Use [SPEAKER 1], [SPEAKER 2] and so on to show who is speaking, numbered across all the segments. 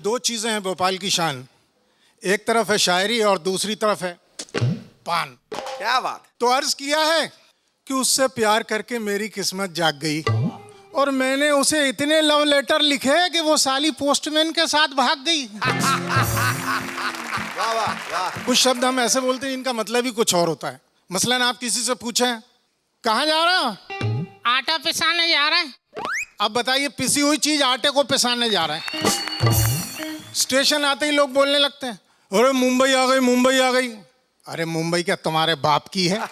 [SPEAKER 1] दो चीजें हैं भोपाल की शान। एक तरफ है शायरी और दूसरी तरफ है पान।
[SPEAKER 2] क्या बात।
[SPEAKER 1] तो अर्ज किया है कि उससे प्यार करके मेरी किस्मत जाग गई और मैंने उसे इतने लव लेटर लिखे कि वो साली पोस्टमैन के साथ भाग गई।
[SPEAKER 2] वाह वाह वाह।
[SPEAKER 1] कुछ शब्द हम ऐसे बोलते हैं इनका मतलब ही कुछ और होता है। मसलन आप किसी से पूछें कहाँ जा रहा हो, आटा पिसाने जा रहा है। अब बताइए पिसी हुई चीज आटे को पिसाने जा रहा है। स्टेशन आते ही लोग बोलने लगते हैं अरे मुंबई आ गई, मुंबई आ गई। अरे मुंबई क्या तुम्हारे बाप की है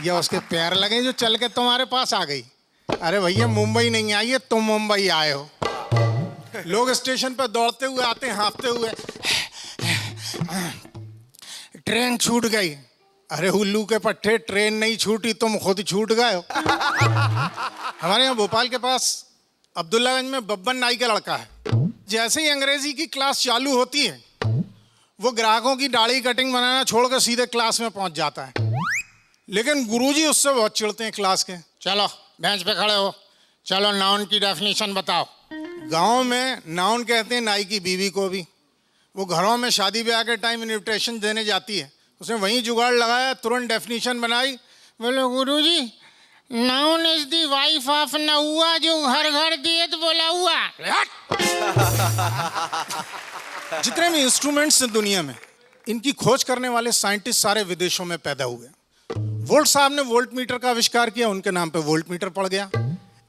[SPEAKER 1] या उसके पैर लगे जो चल के तुम्हारे पास आ गई? अरे भैया मुंबई नहीं आई है, तुम मुंबई आए हो। लोग स्टेशन पर दौड़ते हुए आते हैं हाँफते हुए, ट्रेन छूट गई। अरे उल्लू के पट्टे, ट्रेन नहीं छूटी, तुम खुद छूट गए हो। हमारे यहाँ भोपाल के पास अब्दुल्लागंज में बब्बन नाई का लड़का है। जैसे ही अंग्रेजी की क्लास चालू होती है वो ग्राहकों की दाढ़ी कटिंग बनाना छोड़कर सीधे क्लास में पहुंच जाता है। लेकिन गुरुजी उससे बहुत चिढ़ते हैं क्लास के। चलो बेंच पे खड़े हो, चलो नाउन की डेफिनेशन बताओ। गांव में नाउन कहते हैं नाई की बीवी को भी। वो घरों में शादी ब्याह के टाइम इन्विटेशन देने जाती है, उसने वहीं जुगाड़ लगाया, तुरंत डेफिनेशन बनाई। बोले गुरुजी noun is the wife of नहुआ जो घर घर दिए तो बोला हुआ। जितने भी इंस्ट्रूमेंट्स हैं दुनिया में, इनकी खोज करने वाले साइंटिस्ट सारे विदेशों में पैदा हुए। वोल्ट साहब ने वोल्ट मीटर का आविष्कार किया, उनके नाम पे वोल्ट मीटर पड़ गया।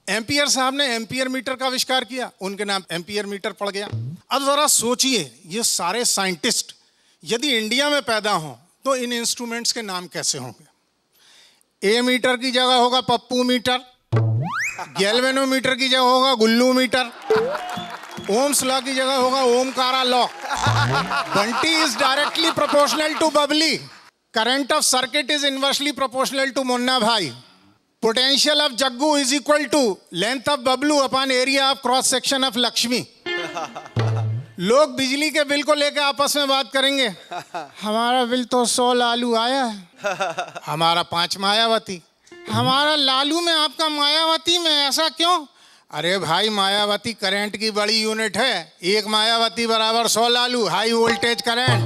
[SPEAKER 1] एम्पियर साहब ने एम्पियर मीटर का आविष्कार किया, उनके नाम एम्पियर मीटर पड़ गया। अब जरा सोचिए ये सारे साइंटिस्ट यदि इंडिया में पैदा हों तो इन इंस्ट्रूमेंट्स के नाम कैसे होंगे? ए मीटर की जगह होगा पप्पू मीटर, गैल्वेनोमीटर की जगह होगा गुल्लू मीटर, ओम्स लॉ की जगह होगा Omkara law. Bunty is directly proportional to Babli, current of circuit is inversely proportional to Munna Bhai, potential of Jaggu is equal to length of Babloo upon area of cross section of Lakshmi. लोग बिजली के बिल को लेकर आपस में बात करेंगे, हमारा बिल तो 100 लालू आया है, हमारा 5 मायावती। हमारा लालू में आपका मायावती में, ऐसा क्यों? अरे भाई मायावती करंट की बड़ी यूनिट है, 1 मायावती बराबर 100 Lalu, high voltage current.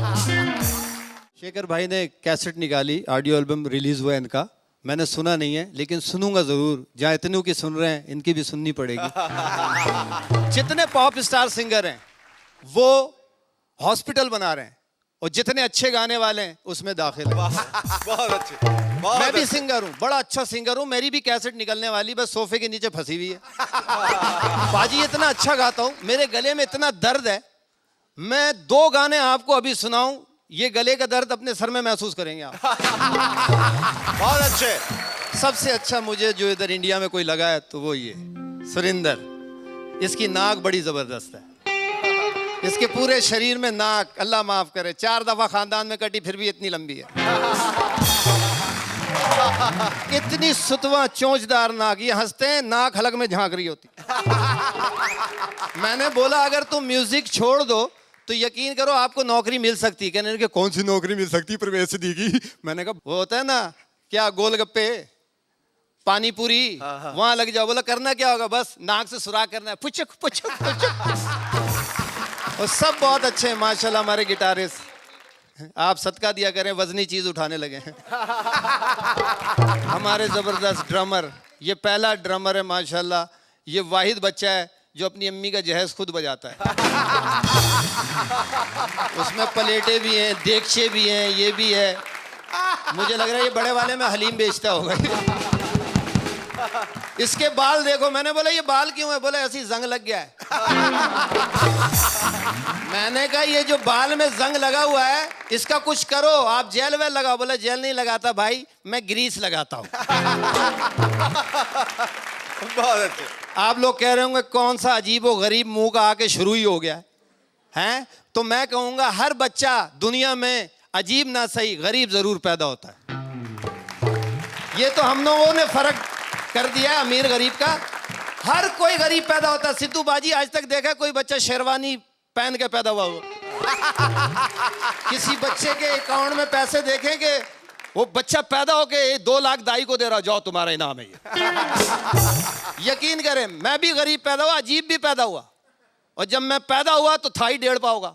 [SPEAKER 3] Shekhar भाई ने कैसेट निकाली, ऑडियो एल्बम रिलीज हुआ है इनका। मैंने सुना नहीं है लेकिन सुनूंगा जरूर। जहाँ इतनों की सुन रहे हैं इनकी भी सुननी पड़ेगी। जितने पॉप स्टार सिंगर हैं वो हॉस्पिटल बना रहे हैं और जितने अच्छे गाने वाले हैं उसमें दाखिल है।
[SPEAKER 2] बहुत अच्छे।
[SPEAKER 3] मैं भी सिंगर हूँ, बड़ा अच्छा सिंगर हूँ। मेरी भी कैसेट निकलने वाली, बस सोफे के नीचे फंसी हुई है। बाजी इतना अच्छा गाता हूँ, मेरे गले में इतना दर्द है, मैं 2 गाने आपको अभी सुनाऊं, ये गले का दर्द अपने सर में महसूस करेंगे आप।
[SPEAKER 2] बहुत अच्छे।
[SPEAKER 3] सबसे अच्छा मुझे जो इधर इंडिया में कोई लगा है तो वो ये सुरिंदर। इसकी नाक बड़ी जबरदस्त है, इसके पूरे शरीर में नाक, अल्लाह माफ करे 4 दफा खानदान में कटी फिर भी इतनी लंबी है। इतनी सुतवा चोंचदार नाक, ये हंसते हैं नाक हलक में झांक रही होती। मैंने बोला अगर तुम म्यूजिक छोड़ दो तो यकीन करो आपको नौकरी मिल सकती है। कहने लगे कौन सी नौकरी मिल सकती है प्रवेश दी की? मैंने कहा वो होता है ना क्या, गोलगप्पे पानी पूरी, वहां लग जाओ। बोला करना क्या होगा? बस नाक से सुराख करना है, पुचक पुचक पुचक। और सब बहुत अच्छे हैं माशाल्लाह हमारे गिटारिस्ट। आप सदका दिया करें, वजनी चीज उठाने लगे हैं। हमारे जबरदस्त ड्रमर, ये पहला ड्रमर है माशाल्लाह। ये वाहिद बच्चा है जो अपनी अम्मी का जहेज खुद बजाता है। उसमें प्लेटें भी हैं, देगचे भी हैं, ये भी है। मुझे लग रहा है ये बड़े वाले में हलीम बेचता होगा। इसके बाल देखो। मैंने बोला ये बाल क्यों है? बोला ऐसी जंग लग गया है। मैंने कहा ये जो बाल में जंग लगा हुआ है इसका कुछ करो, आप जेल वेल लगाओ। बोला जेल नहीं लगाता भाई, मैं ग्रीस लगाता हूँ।
[SPEAKER 2] बहुत अच्छे।
[SPEAKER 3] आप लोग कह रहे होंगे कौन सा अजीब व गरीब मुंह का आके शुरू ही हो गया है? तो मैं कहूंगा हर बच्चा दुनिया में अजीब ना सही गरीब जरूर पैदा होता है। ये तो हम लोगों ने फर्क कर दिया अमीर गरीब का। हर कोई गरीब पैदा होता है। सिद्धू बाजी आज तक देखा कोई बच्चा शेरवानी पहन के पैदा हुआ? किसी बच्चे के अकाउंट में पैसे देखेंगे वो बच्चा पैदा होके 2 लाख दाई को दे रहा, जाओ तुम्हारा इनाम है ये। यकीन करें मैं भी गरीब पैदा हुआ, अजीब भी पैदा हुआ। और जब मैं पैदा हुआ तो था ही 1.5 पाव का।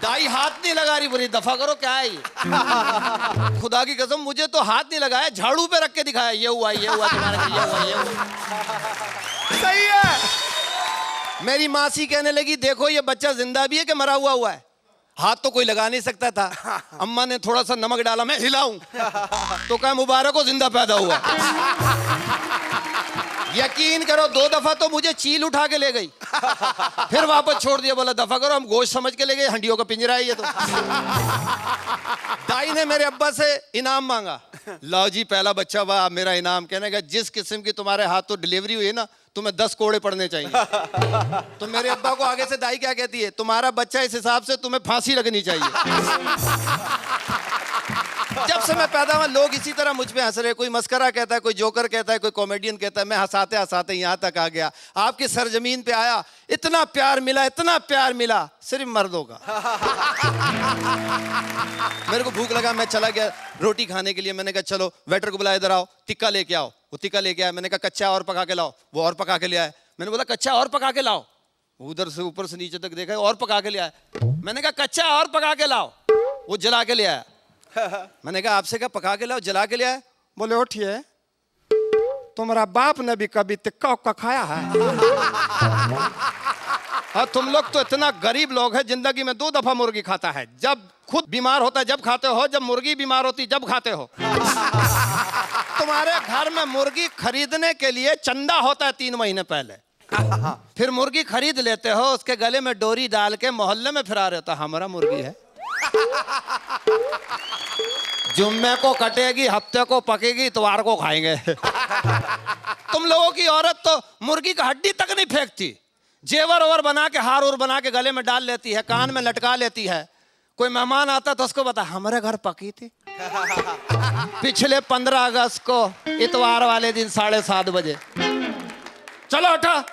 [SPEAKER 3] दाई हाथ नहीं लगा रही, बोली दफा करो क्या है ये। खुदा की कसम मुझे तो हाथ नहीं लगाया, झाड़ू पे रख के दिखाया, ये हुआ तुम्हारे साथ, ये हुआ, ये हुआ।
[SPEAKER 2] सही है।
[SPEAKER 3] मेरी मासी कहने लगी देखो ये बच्चा जिंदा भी है कि मरा हुआ है। हाथ तो कोई लगा नहीं सकता था। अम्मा ने थोड़ा सा नमक डाला, मैं हिलाऊं तो क्या मुबारक हो जिंदा पैदा हुआ। यकीन करो 2 दफा तो मुझे चील उठा के ले गई, फिर वापस छोड़ दिया, बोला दफा करो, हम गोश्त समझ के ले गए, हंडियों का पिंजरा है ये तो। दाई ने मेरे अब्बा से इनाम मांगा, लाओ जी पहला बच्चा हुआ, आप मेरा इनाम। कहने का जिस किस्म की तुम्हारे हाथ तो डिलीवरी हुई है ना, तुम्हें 10 कोड़े पड़ने चाहिए। तो मेरे अब्बा को आगे से दाई क्या कहती है, तुम्हारा बच्चा इस हिसाब से तुम्हें फांसी लगनी चाहिए। जब से मैं पैदा हुआ लोग इसी तरह मुझ पे हंस रहे, कोई मस्करा कहता है, कोई जोकर कहता है, कोई कॉमेडियन कहता है। मैं हंसाते हंसाते यहाँ तक आ गया, आपकी सरजमीन पे आया, इतना प्यार मिला, इतना प्यार मिला, सिर्फ मर्दों का। मेरे को भूख लगा, मैं चला गया रोटी खाने के लिए। मैंने कहा चलो वेटर को बुलाया, इधर आओ टिक्का लेके आओ। वो टिक्का लेके आया। मैंने कहा कच्चा और पका के लाओ, वो और पका के ले आया। मैंने बोला कच्चा और पका के लाओ, उधर से ऊपर से नीचे तक देखा और पका के ले आया। मैंने कहा कच्चा और पका के लाओ, वो जला के ले आया। मैंने कहा आपसे क्या पका के लाओ, जला के ले आए। बोले उठिए, तुम्हारा बाप ने भी कभी टिक्का उक्का खाया है? और तुम लोग तो इतना गरीब लोग हैं, जिंदगी में 2 दफा मुर्गी खाता है, जब खुद बीमार होता है जब खाते हो, जब मुर्गी बीमार होती जब खाते हो। तुम्हारे घर में मुर्गी खरीदने के लिए चंदा होता है 3 महीने पहले, फिर मुर्गी खरीद लेते हो, उसके गले में डोरी डाल के मोहल्ले में फिरा रहता, हमारा मुर्गी है। जुम्मे को कटेगी, हफ्ते को पकेगी, इतवार को खाएंगे। तुम लोगों की औरत तो मुर्गी का हड्डी तक नहीं फेंकती, जेवर ओवर बना के, हार उर बना के गले में डाल लेती है, कान में लटका लेती है। कोई मेहमान आता तो उसको बता हमारे घर पकी थी पिछले 15 अगस्त को इतवार वाले दिन 7:30 बजे, चलो हटा।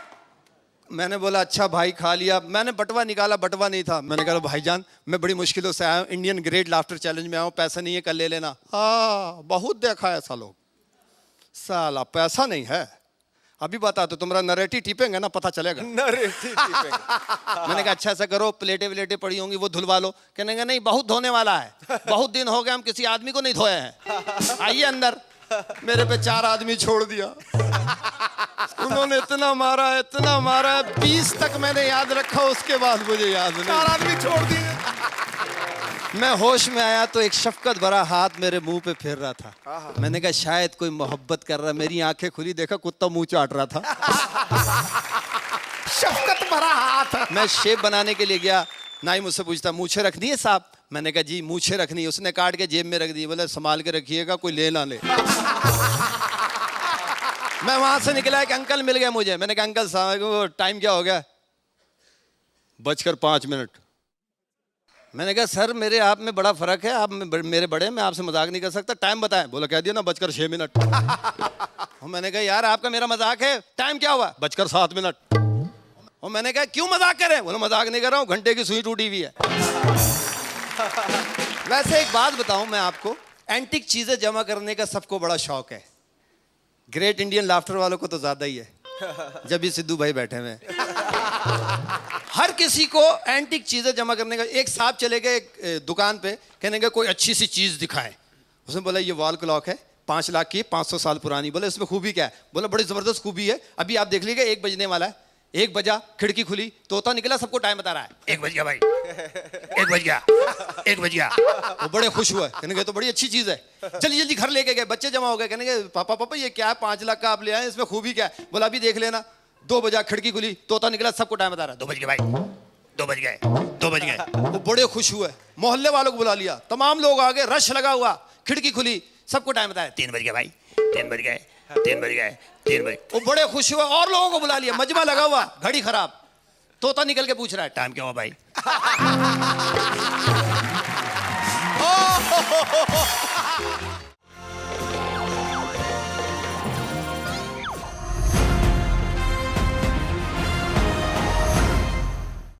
[SPEAKER 3] मैंने बोला अच्छा भाई खा लिया। मैंने बटवा निकाला, बटवा नहीं था। मैंने कहा भाईजान मैं बड़ी मुश्किलों से आया हूँ, इंडियन ग्रेट लाफ्टर चैलेंज में आया हूँ, पैसा नहीं है, कल ले लेना। हाँ बहुत देखा है ऐसा लोग, साला पैसा नहीं है, अभी बता तो तुम्हारा नरेटी टिपेंगे ना पता चलेगा।
[SPEAKER 2] नरेटी टिपेंगे।
[SPEAKER 3] मैंने कहा अच्छा ऐसा करो, प्लेटें व्लेटें पड़ी होंगी वो धुलवा लो। कहने का नहीं बहुत धोने वाला है, बहुत दिन हो गए हम किसी आदमी को नहीं धोए हैं, आइए अंदर। मेरे पे 4 आदमी छोड़ दिया। उन्होंने इतना मारा 20 तक मैंने याद रखा, उसके बाद मुझे याद नहीं।
[SPEAKER 2] 4 आदमी छोड़ दिए।
[SPEAKER 3] मैं होश में आया तो एक शफकत भरा हाथ मेरे मुंह पे फेर रहा था। मैंने कहा शायद कोई मोहब्बत कर रहा। मेरी आंखें खुली, देखा कुत्ता मुंह चाट रहा था।
[SPEAKER 2] शफकत भरा हाथ।
[SPEAKER 3] मैं शेप बनाने के लिए गया, नाई मुझसे पूछता मूछें रखनी है साहब? मैंने कहा जी मूछें रखनी है। उसने काट के जेब में रख दी, बोले संभाल के रखिएगा कोई ले ना ले। मैं वहां से निकला, एक अंकल मिल गए मुझे। मैंने कहा अंकल साहब टाइम क्या हो गया? 5:05। मैंने कहा सर मेरे आप में बड़ा फर्क है, आप मेरे बड़े, मैं आपसे मजाक नहीं कर सकता, टाइम बताएं। बोला कह दिया ना 5:06। मैंने कहा यार आपका मेरा मजाक है, टाइम क्या हुआ? 7:07। और मैंने कहा क्यों मजाक कर रहे हैं? बोला मजाक नहीं कर रहा हूँ, घंटे की सुई टूटी हुई है। वैसे एक बात बताऊं मैं आपको, एंटिक चीजें जमा करने का सबको बड़ा शौक है, ग्रेट इंडियन लाफ्टर वालों को तो ज्यादा ही है, जब भी सिद्धू भाई बैठे हुए हर किसी को एंटिक चीजें जमा करने का। एक साहब चले गए एक दुकान पे, कहने का कोई अच्छी सी चीज दिखाएं। उसने बोला ये वॉल क्लॉक है 5 लाख की, 500 साल पुरानी। बोले इसमें खूबी क्या है? बोला बड़ी जबरदस्त खूबी है, अभी आप देख लीजिएगा 1 बजने वाला है। 1 बजा, खिड़की खुली, तोता निकला, सबको टाइम बता रहा है, 1 बज गया भाई, 1 बज गया, 1 बज गया। वो बड़े खुश हुए, कहने गए तो बड़ी अच्छी चीज है, जल्दी जल्दी घर लेके गए। बच्चे जमा हो गए, कहने गए पापा ये क्या है, 5 लाख का आप ले आए, इसमें खूबी क्या है? बोला अभी देख लेना। 2 बजा, खिड़की खुली, तोता निकला, सबको टाइम बता रहा है, 2 बज गए भाई, 2 बज गए, 2 बज गए। वो बड़े खुश हुए, मोहल्ले वालों को बुला लिया, तमाम लोग आ गए, रश लगा हुआ, खिड़की खुली, सबको टाइम बताया, 3 बज गए भाई, 3 बज गए, 3 बज गए, 3 बजे। वो बड़े खुश हुए, और लोगों को बुला लिया, मजमा लगा हुआ, घड़ी खराब, तोता निकल के पूछ रहा है टाइम क्या हुआ भाई?